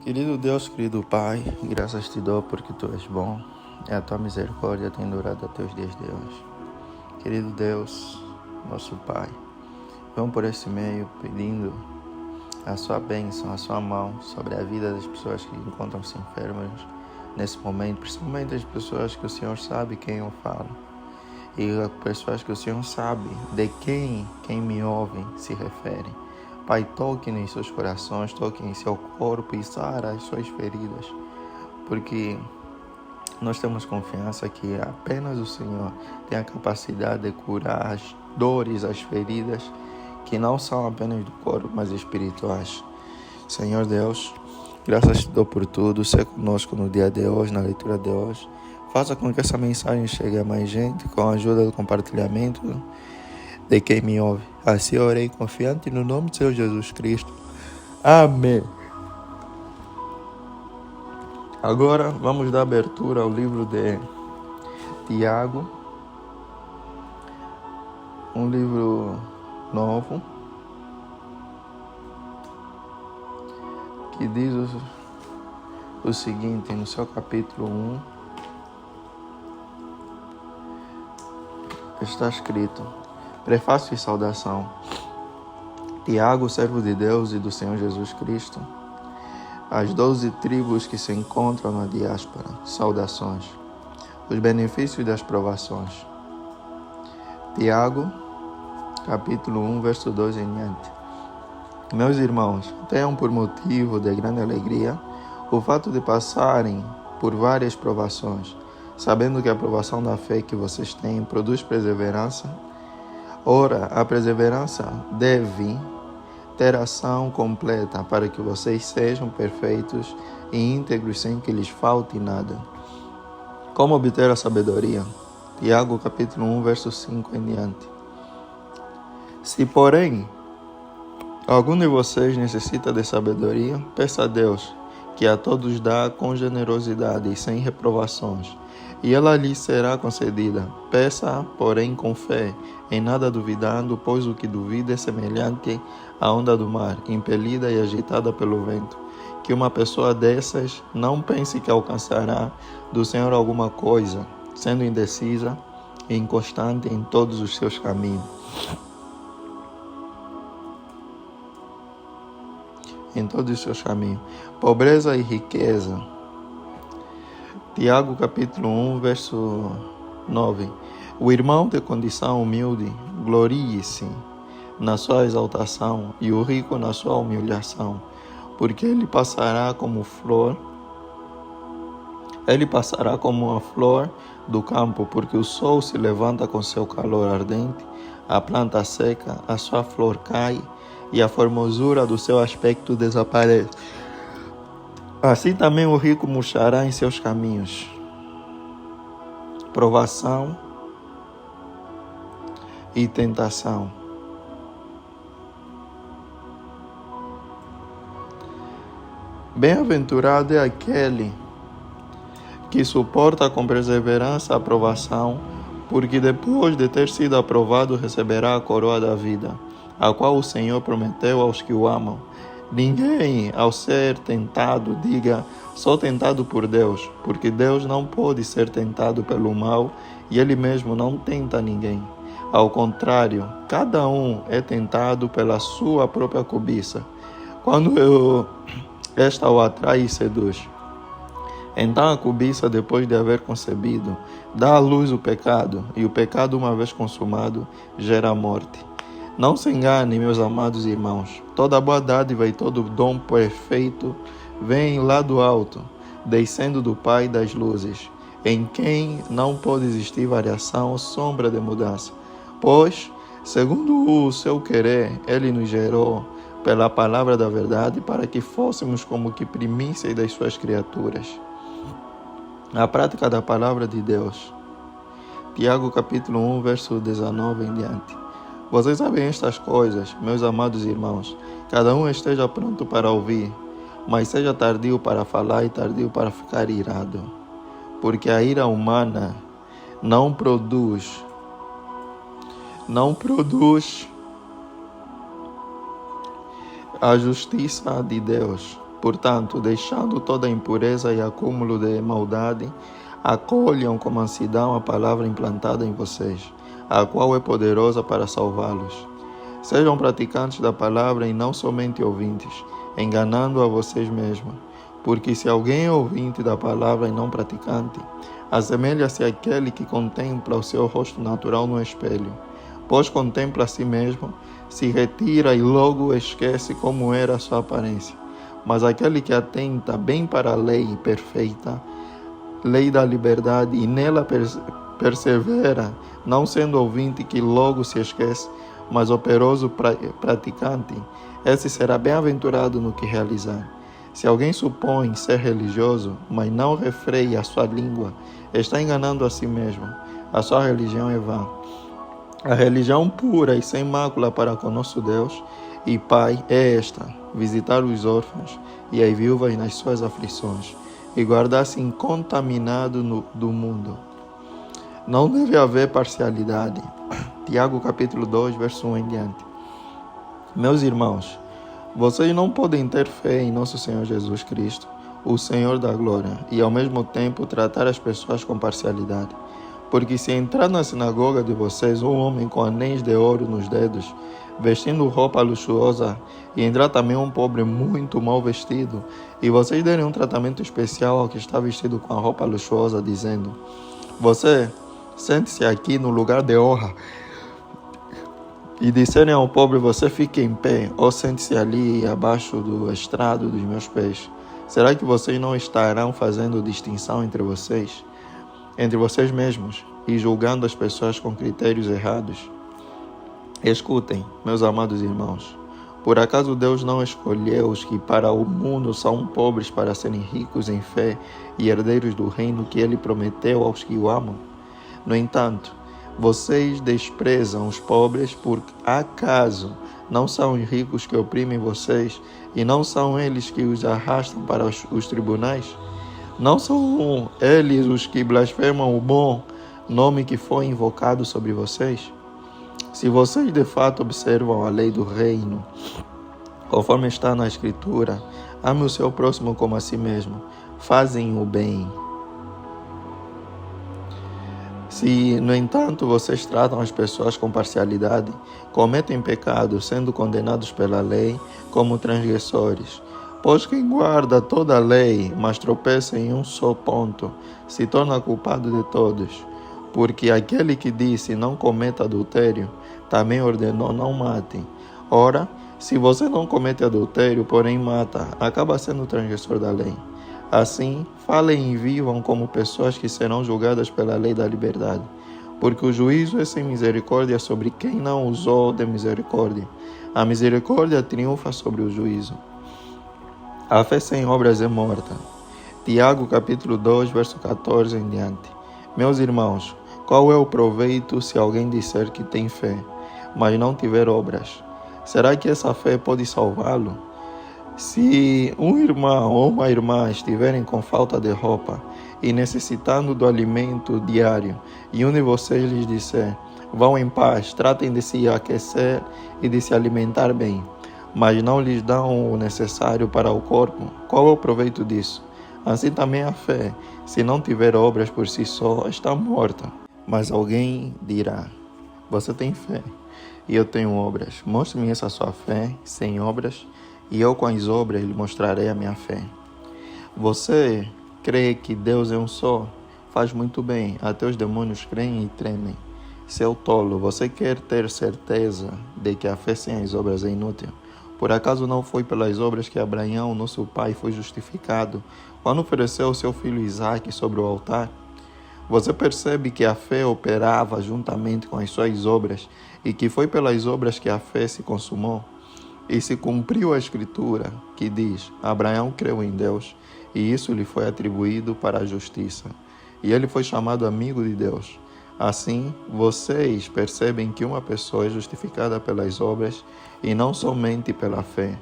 Querido Deus, querido Pai, graças te dou porque Tu és bom e a Tua misericórdia tem durado até os dias de hoje. Querido Deus, nosso Pai, vamos por esse meio pedindo a Sua bênção, a Sua mão sobre a vida das pessoas que encontram-se enfermas nesse momento, principalmente as pessoas que o Senhor sabe quem eu falo e as pessoas que o Senhor sabe de quem me ouve se refere. Pai, toque em seus corações, toque em seu corpo e sara as suas feridas, porque nós temos confiança que apenas o Senhor tem a capacidade de curar as dores, as feridas, que não são apenas do corpo, mas espirituais. Senhor Deus, graças te dou por tudo, seja conosco no dia de hoje, na leitura de hoje. Faça com que essa mensagem chegue a mais gente, com a ajuda do compartilhamento de quem me ouve. Assim orei confiante no nome de Senhor Jesus Cristo. Amém. Agora vamos dar abertura ao livro de Tiago, um livro novo, que diz o seguinte, no seu capítulo 1, está escrito: Prefácio e saudação. Tiago, servo de Deus e do Senhor Jesus Cristo, as 12 tribos que se encontram na diáspora, saudações. Os benefícios das provações. Tiago, capítulo 1, verso 2 em diante. Meus irmãos, tenham por motivo de grande alegria o fato de passarem por várias provações, sabendo que a provação da fé que vocês têm produz perseverança. Ora, a perseverança deve ter ação completa para que vocês sejam perfeitos e íntegros sem que lhes falte nada. Como obter a sabedoria? Tiago capítulo 1, verso 5 em diante. Se, porém, algum de vocês necessita de sabedoria, peça a Deus, que a todos dá com generosidade e sem reprovações, e ela lhe será concedida. Peça, porém, com fé, em nada duvidando, pois o que duvida é semelhante à onda do mar, impelida e agitada pelo vento. Que uma pessoa dessas não pense que alcançará do Senhor alguma coisa, sendo indecisa e inconstante em todos os seus caminhos. Pobreza e riqueza. Tiago capítulo 1, verso 9. O irmão de condição humilde glorie-se na sua exaltação e o rico na sua humilhação, porque ele passará como uma flor do campo, porque o sol se levanta com seu calor ardente, a planta seca, a sua flor cai e a formosura do seu aspecto desaparece. Assim também o rico murchará em seus caminhos. Provação e tentação. Bem-aventurado é aquele que suporta com perseverança a provação, porque depois de ter sido aprovado receberá a coroa da vida, a qual o Senhor prometeu aos que o amam. Ninguém, ao ser tentado, diga: sou tentado por Deus, porque Deus não pode ser tentado pelo mal e Ele mesmo não tenta ninguém. Ao contrário, cada um é tentado pela sua própria cobiça, quando esta o atrai e seduz. Então a cobiça, depois de haver concebido, dá à luz o pecado, e o pecado, uma vez consumado, gera morte. Não se engane, meus amados irmãos, toda boa dádiva e todo dom perfeito vem lá do alto, descendo do Pai das luzes, em quem não pode existir variação ou sombra de mudança. Pois, segundo o seu querer, Ele nos gerou pela palavra da verdade, para que fôssemos como que primícias das suas criaturas. A prática da palavra de Deus. Tiago capítulo 1, verso 19 em diante. Vocês sabem estas coisas, meus amados irmãos. Cada um esteja pronto para ouvir, mas seja tardio para falar e tardio para ficar irado. Porque a ira humana não produz a justiça de Deus. Portanto, deixando toda impureza e acúmulo de maldade, acolham com mansidão a palavra implantada em vocês, a qual é poderosa para salvá-los. Sejam praticantes da palavra e não somente ouvintes, enganando a vocês mesmos. Porque se alguém é ouvinte da palavra e não praticante, assemelha-se àquele que contempla o seu rosto natural no espelho, pois contempla a si mesmo, se retira e logo esquece como era a sua aparência. Mas aquele que atenta bem para a lei perfeita, lei da liberdade, e nela persevera, não sendo ouvinte que logo se esquece, mas operoso praticante, esse será bem-aventurado no que realizar. Se alguém supõe ser religioso, mas não refreia a sua língua, está enganando a si mesmo. A sua religião é vã. A religião pura e sem mácula para com nosso Deus e Pai é esta: visitar os órfãos e as viúvas nas suas aflições, e guardar-se incontaminado do mundo. Não deve haver parcialidade. Tiago capítulo 2, verso 1 em diante. Meus irmãos, vocês não podem ter fé em nosso Senhor Jesus Cristo, o Senhor da glória, e ao mesmo tempo tratar as pessoas com parcialidade. Porque se entrar na sinagoga de vocês um homem com anéis de ouro nos dedos, vestindo roupa luxuosa, e entrar também um pobre muito mal vestido, e vocês derem um tratamento especial ao que está vestido com a roupa luxuosa, dizendo: você, sente-se aqui no lugar de honra, e disserem ao pobre: você fique em pé, ou sente-se ali abaixo do estrado dos meus pés, será que vocês não estarão fazendo distinção entre vocês mesmos, e julgando as pessoas com critérios errados? Escutem, meus amados irmãos, por acaso Deus não escolheu os que para o mundo são pobres para serem ricos em fé e herdeiros do reino que Ele prometeu aos que o amam? No entanto, vocês desprezam os pobres, por acaso não são os ricos que oprimem vocês, e não são eles que os arrastam para os tribunais? Não são eles os que blasfemam o bom nome que foi invocado sobre vocês? Se vocês de fato observam a lei do reino, conforme está na Escritura, ame o seu próximo como a si mesmo, fazem o bem. Se, no entanto, vocês tratam as pessoas com parcialidade, cometem pecado, sendo condenados pela lei como transgressores. Pois quem guarda toda a lei, mas tropeça em um só ponto, se torna culpado de todos. Porque aquele que disse não cometa adultério, também ordenou não matem. Ora, se você não comete adultério, porém mata, acaba sendo transgressor da lei. Assim, falem e vivam como pessoas que serão julgadas pela lei da liberdade, porque o juízo é sem misericórdia sobre quem não usou de misericórdia. A misericórdia triunfa sobre o juízo. A fé sem obras é morta. Tiago capítulo 2, verso 14 em diante. Meus irmãos, qual é o proveito se alguém disser que tem fé, mas não tiver obras? Será que essa fé pode salvá-lo? Se um irmão ou uma irmã estiverem com falta de roupa e necessitando do alimento diário, e um de vocês lhes disser: vão em paz, tratem de se aquecer e de se alimentar bem, mas não lhes dão o necessário para o corpo, qual é o proveito disso? Assim também a fé, se não tiver obras por si só, está morta. Mas alguém dirá: você tem fé e eu tenho obras. Mostre-me essa sua fé sem obras, e eu com as obras lhe mostrarei a minha fé. Você crê que Deus é um só? Faz muito bem, até os demônios creem e tremem. Seu tolo, você quer ter certeza de que a fé sem as obras é inútil? Por acaso não foi pelas obras que Abraão, nosso pai, foi justificado quando ofereceu o seu filho Isaque sobre o altar? Você percebe que a fé operava juntamente com as suas obras, e que foi pelas obras que a fé se consumou? E se cumpriu a Escritura, que diz: Abraão creu em Deus, e isso lhe foi atribuído para a justiça. E ele foi chamado amigo de Deus. Assim, vocês percebem que uma pessoa é justificada pelas obras e não somente pela fé.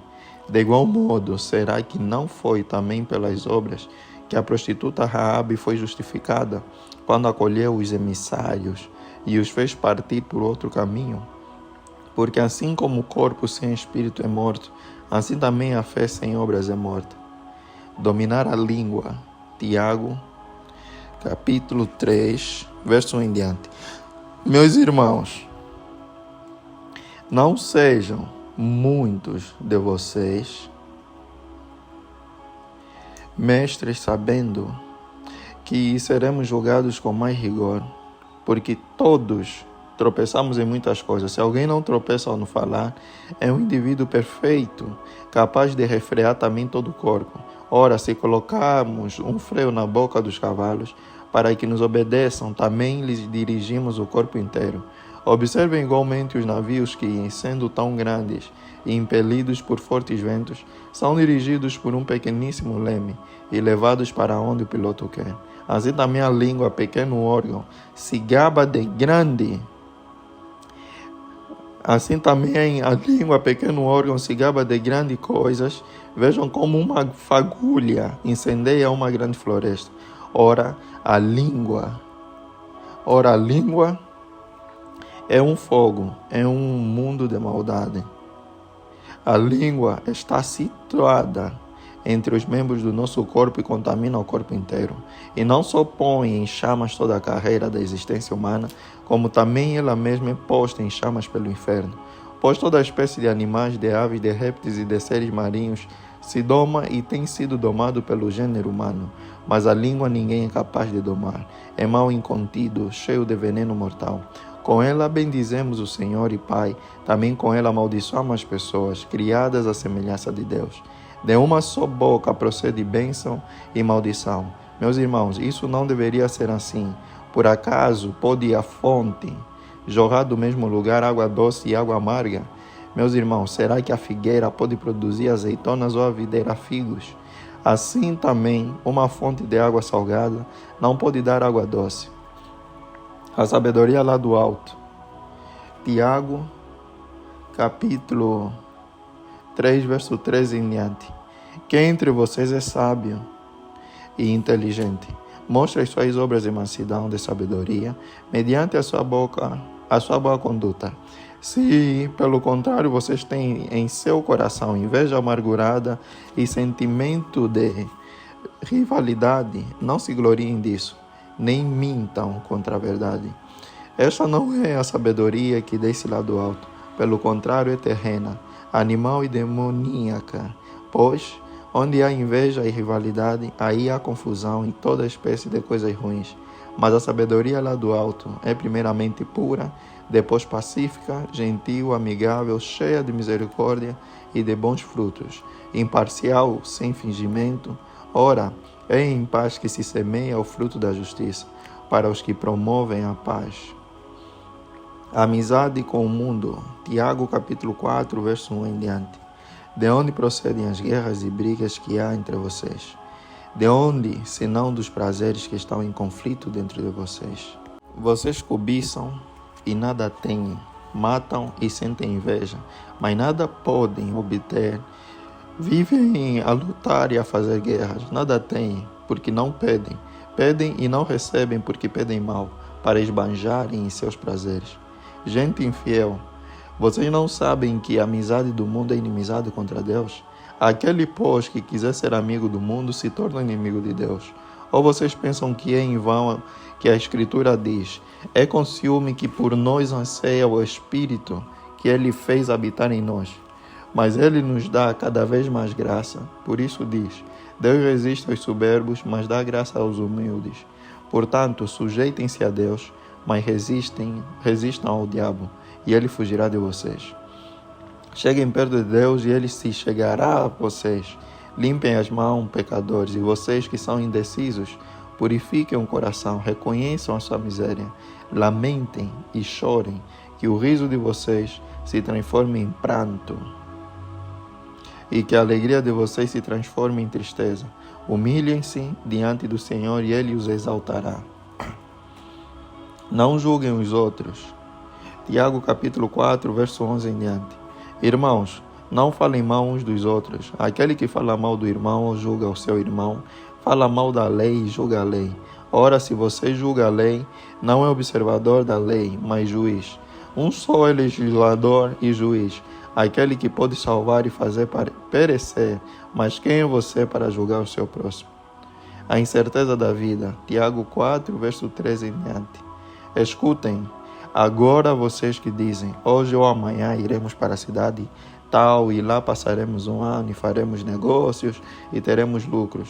De igual modo, será que não foi também pelas obras que a prostituta Raabe foi justificada, quando acolheu os emissários e os fez partir por outro caminho? Porque assim como o corpo sem espírito é morto, assim também a fé sem obras é morta. dominar a língua. Tiago, capítulo 3, verso 1 em diante. Meus irmãos, não sejam muitos de vocês mestres, sabendo que seremos julgados com mais rigor, porque todos tropeçamos em muitas coisas. Se alguém não tropeça ao não falar, é um indivíduo perfeito, capaz de refrear também todo o corpo. Ora, se colocarmos um freio na boca dos cavalos, para que nos obedeçam, também lhes dirigimos o corpo inteiro. Observem igualmente os navios que, sendo tão grandes e impelidos por fortes ventos, são dirigidos por um pequeníssimo leme e levados para onde o piloto quer. Assim também a língua, pequeno órgão, se gaba de grande. Assim também a língua, pequeno órgão, se gaba de grandes coisas. Vejam como uma fagulha incendeia uma grande floresta. Ora, a língua é um fogo, é um mundo de maldade. A língua está situada entre os membros do nosso corpo e contamina o corpo inteiro. E não só põe em chamas toda a carreira da existência humana, como também ela mesma é posta em chamas pelo inferno. Pois toda espécie de animais, de aves, de répteis e de seres marinhos se doma e tem sido domado pelo gênero humano. Mas a língua ninguém é capaz de domar. É mal incontido, cheio de veneno mortal. Com ela bendizemos o Senhor e Pai, também com ela amaldiçoamos as pessoas, criadas à semelhança de Deus. De uma só boca procede bênção e maldição. Meus irmãos, isso não deveria ser assim. Por acaso pode a fonte jorrar do mesmo lugar água doce e água amarga? Meus irmãos, será que a figueira pode produzir azeitonas ou a videira figos? Assim também, uma fonte de água salgada não pode dar água doce. A sabedoria lá do alto. Tiago, capítulo 3, verso 13 em diante. Quem entre vocês é sábio e inteligente, mostre as suas obras de mansidão, de sabedoria, mediante a sua boa conduta. Se, pelo contrário, vocês têm em seu coração inveja amargurada e sentimento de rivalidade, não se gloriem disso, nem mintam contra a verdade. Esta não é a sabedoria que desce lá do alto, pelo contrário é terrena, animal e demoníaca, pois onde há inveja e rivalidade, aí há confusão e toda espécie de coisas ruins. Mas a sabedoria lá do alto é primeiramente pura, depois pacífica, gentil, amigável, cheia de misericórdia e de bons frutos, imparcial, sem fingimento. Ora, é em paz que se semeia o fruto da justiça, para os que promovem a paz. Amizade com o mundo. Tiago capítulo 4, verso 1 em diante. De onde procedem as guerras e brigas que há entre vocês? De onde, senão dos prazeres que estão em conflito dentro de vocês? Vocês cobiçam e nada têm, matam e sentem inveja, mas nada podem obter. Vivem a lutar e a fazer guerras, nada têm, porque não pedem. Pedem e não recebem, porque pedem mal, para esbanjarem em seus prazeres. Gente infiel, vocês não sabem que a amizade do mundo é inimizade contra Deus? Aquele, pois, que quiser ser amigo do mundo se torna inimigo de Deus. Ou vocês pensam que é em vão que a Escritura diz: é com ciúme que por nós anseia o Espírito que Ele fez habitar em nós. Mas Ele nos dá cada vez mais graça. Por isso diz: Deus resiste aos soberbos, mas dá graça aos humildes. Portanto, sujeitem-se a Deus, mas resistam ao diabo, e ele fugirá de vocês. Cheguem perto de Deus e ele se chegará a vocês. Limpem as mãos, pecadores, e vocês que são indecisos, purifiquem o coração, reconheçam a sua miséria, lamentem e chorem, que o riso de vocês se transforme em pranto e que a alegria de vocês se transforme em tristeza. Humilhem-se diante do Senhor e Ele os exaltará. Não julguem os outros. Tiago capítulo 4, verso 11 em diante. Irmãos, não falem mal uns dos outros. Aquele que fala mal do irmão ou julga o seu irmão, fala mal da lei e julga a lei. Ora, se você julga a lei, não é observador da lei, mas juiz. Um só é legislador e juiz. aquele que pode salvar e fazer perecer, mas quem é você para julgar o seu próximo? A incerteza da vida. Tiago 4, verso 13 em diante. Escutem, agora vocês que dizem, hoje ou amanhã iremos para a cidade tal e lá passaremos um ano e faremos negócios e teremos lucros.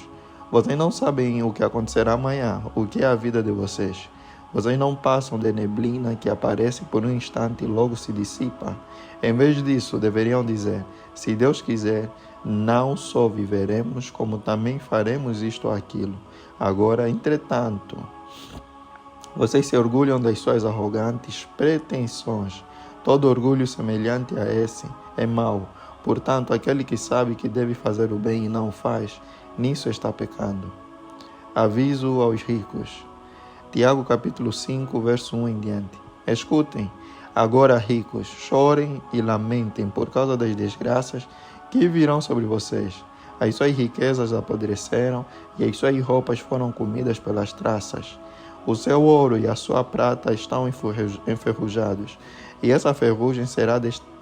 Vocês não sabem o que acontecerá amanhã, o que é a vida de vocês. Vocês não passam de neblina que aparece por um instante e logo se dissipa. Em vez disso, deveriam dizer, se Deus quiser, não só viveremos, como também faremos isto ou aquilo. Agora, entretanto, vocês se orgulham das suas arrogantes pretensões. Todo orgulho semelhante a esse é mau. Portanto, aquele que sabe que deve fazer o bem e não faz, nisso está pecando. Aviso aos ricos. Tiago capítulo 5, verso 1 em diante. Escutem, agora ricos, chorem e lamentem por causa das desgraças que virão sobre vocês. As suas riquezas apodreceram e as suas roupas foram comidas pelas traças. O seu ouro e a sua prata estão enferrujados, e essa ferrugem será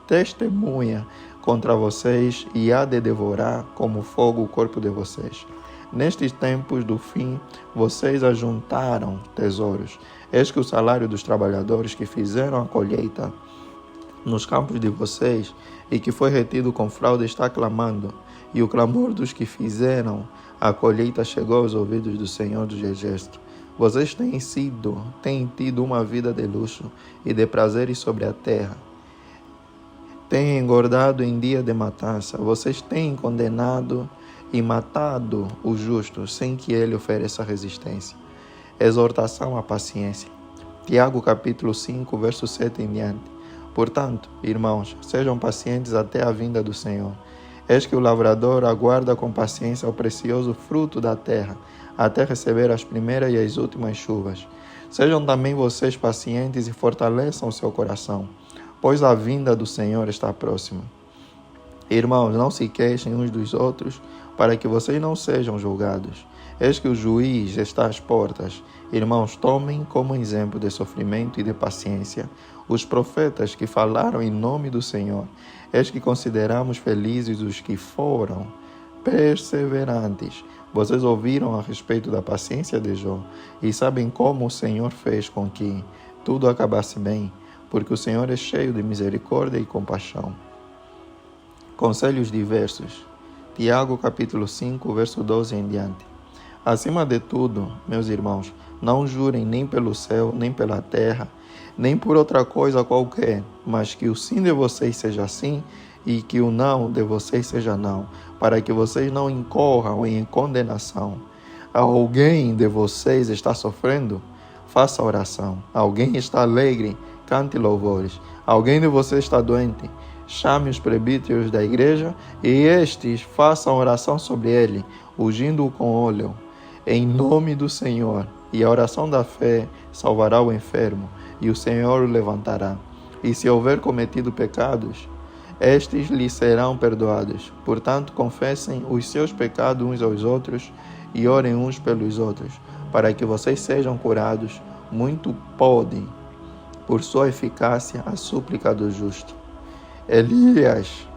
testemunha contra vocês e há de devorar como fogo o corpo de vocês. Nestes tempos do fim, vocês ajuntaram tesouros. Eis que o salário dos trabalhadores que fizeram a colheita nos campos de vocês e que foi retido com fraude está clamando, e o clamor dos que fizeram a colheita chegou aos ouvidos do Senhor dos Exércitos. Vocês têm tido uma vida de luxo e de prazeres sobre a terra. Têm engordado em dia de matança. Vocês têm condenado e matado o justo sem que ele ofereça resistência. Exortação à paciência. Tiago capítulo 5, verso 7 em diante. Portanto, irmãos, sejam pacientes até a vinda do Senhor. Eis que o lavrador aguarda com paciência o precioso fruto da terra, até receber as primeiras e as últimas chuvas. Sejam também vocês pacientes e fortaleçam o seu coração, pois a vinda do Senhor está próxima. Irmãos, não se queixem uns dos outros, para que vocês não sejam julgados. Eis que o juiz está às portas. Irmãos, tomem como exemplo de sofrimento e de paciência os profetas que falaram em nome do Senhor. Eis que consideramos felizes os que foram perseverantes. Vocês ouviram a respeito da paciência de Jó e sabem como o Senhor fez com que tudo acabasse bem, porque o Senhor é cheio de misericórdia e compaixão. Conselhos diversos. Tiago capítulo 5, verso 12 em diante. Acima de tudo, meus irmãos, não jurem nem pelo céu, nem pela terra, nem por outra coisa qualquer, mas que o sim de vocês seja sim e que o não de vocês seja não, para que vocês não incorram em condenação. Alguém de vocês está sofrendo? Faça oração. Alguém está alegre? Cante louvores. Alguém de vocês está doente? Chame os presbíteros da igreja e estes façam oração sobre ele, ungindo-o com óleo, em nome do Senhor. E a oração da fé salvará o enfermo, e o Senhor o levantará. E se houver cometido pecados, estes lhe serão perdoados. Portanto, confessem os seus pecados uns aos outros e orem uns pelos outros, para que vocês sejam curados. Muito pode, por sua eficácia, a súplica do justo. Elias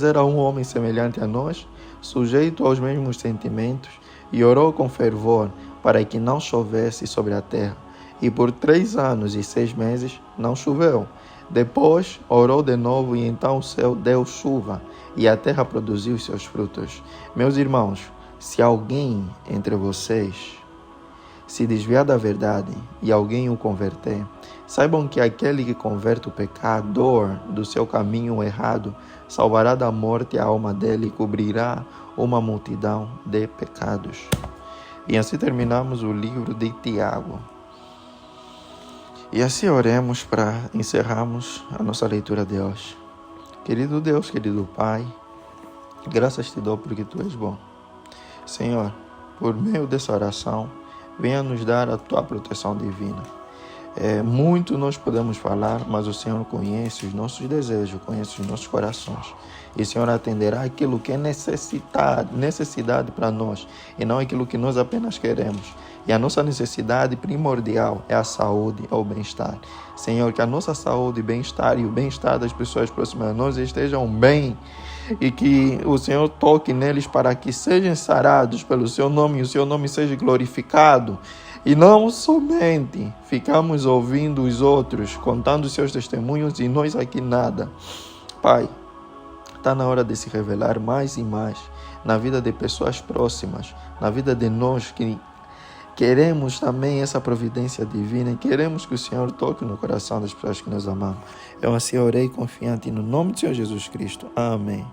era um homem semelhante a nós, sujeito aos mesmos sentimentos, e orou com fervor para que não chovesse sobre a terra. E por 3 anos e 6 meses não choveu. Depois orou de novo e então o céu deu chuva e a terra produziu os seus frutos. Meus irmãos, se alguém entre vocês se desviar da verdade e alguém o converter, saibam que aquele que converte o pecador do seu caminho errado salvará da morte a alma dele e cobrirá uma multidão de pecados. E assim terminamos o livro de Tiago. E assim oremos para encerrarmos a nossa leitura de hoje. Querido Deus, querido Pai, graças te dou porque Tu és bom. Senhor, por meio dessa oração, venha nos dar a Tua proteção divina. Muito nós podemos falar, mas o Senhor conhece os nossos desejos, conhece os nossos corações. E o Senhor atenderá aquilo que é necessidade para nós, e não aquilo que nós apenas queremos. E a nossa necessidade primordial é a saúde, é o bem-estar. Senhor, que a nossa saúde, bem-estar e o bem-estar das pessoas próximas a nós estejam bem, e que o Senhor toque neles para que sejam sarados pelo Seu nome e o Seu nome seja glorificado. E não somente ficamos ouvindo os outros, contando os seus testemunhos e nós aqui nada. Pai, está na hora de se revelar mais e mais na vida de pessoas próximas, na vida de nós que queremos também essa providência divina e queremos que o Senhor toque no coração das pessoas que nós amamos. Eu assim orei confiante no nome do Senhor Jesus Cristo. Amém.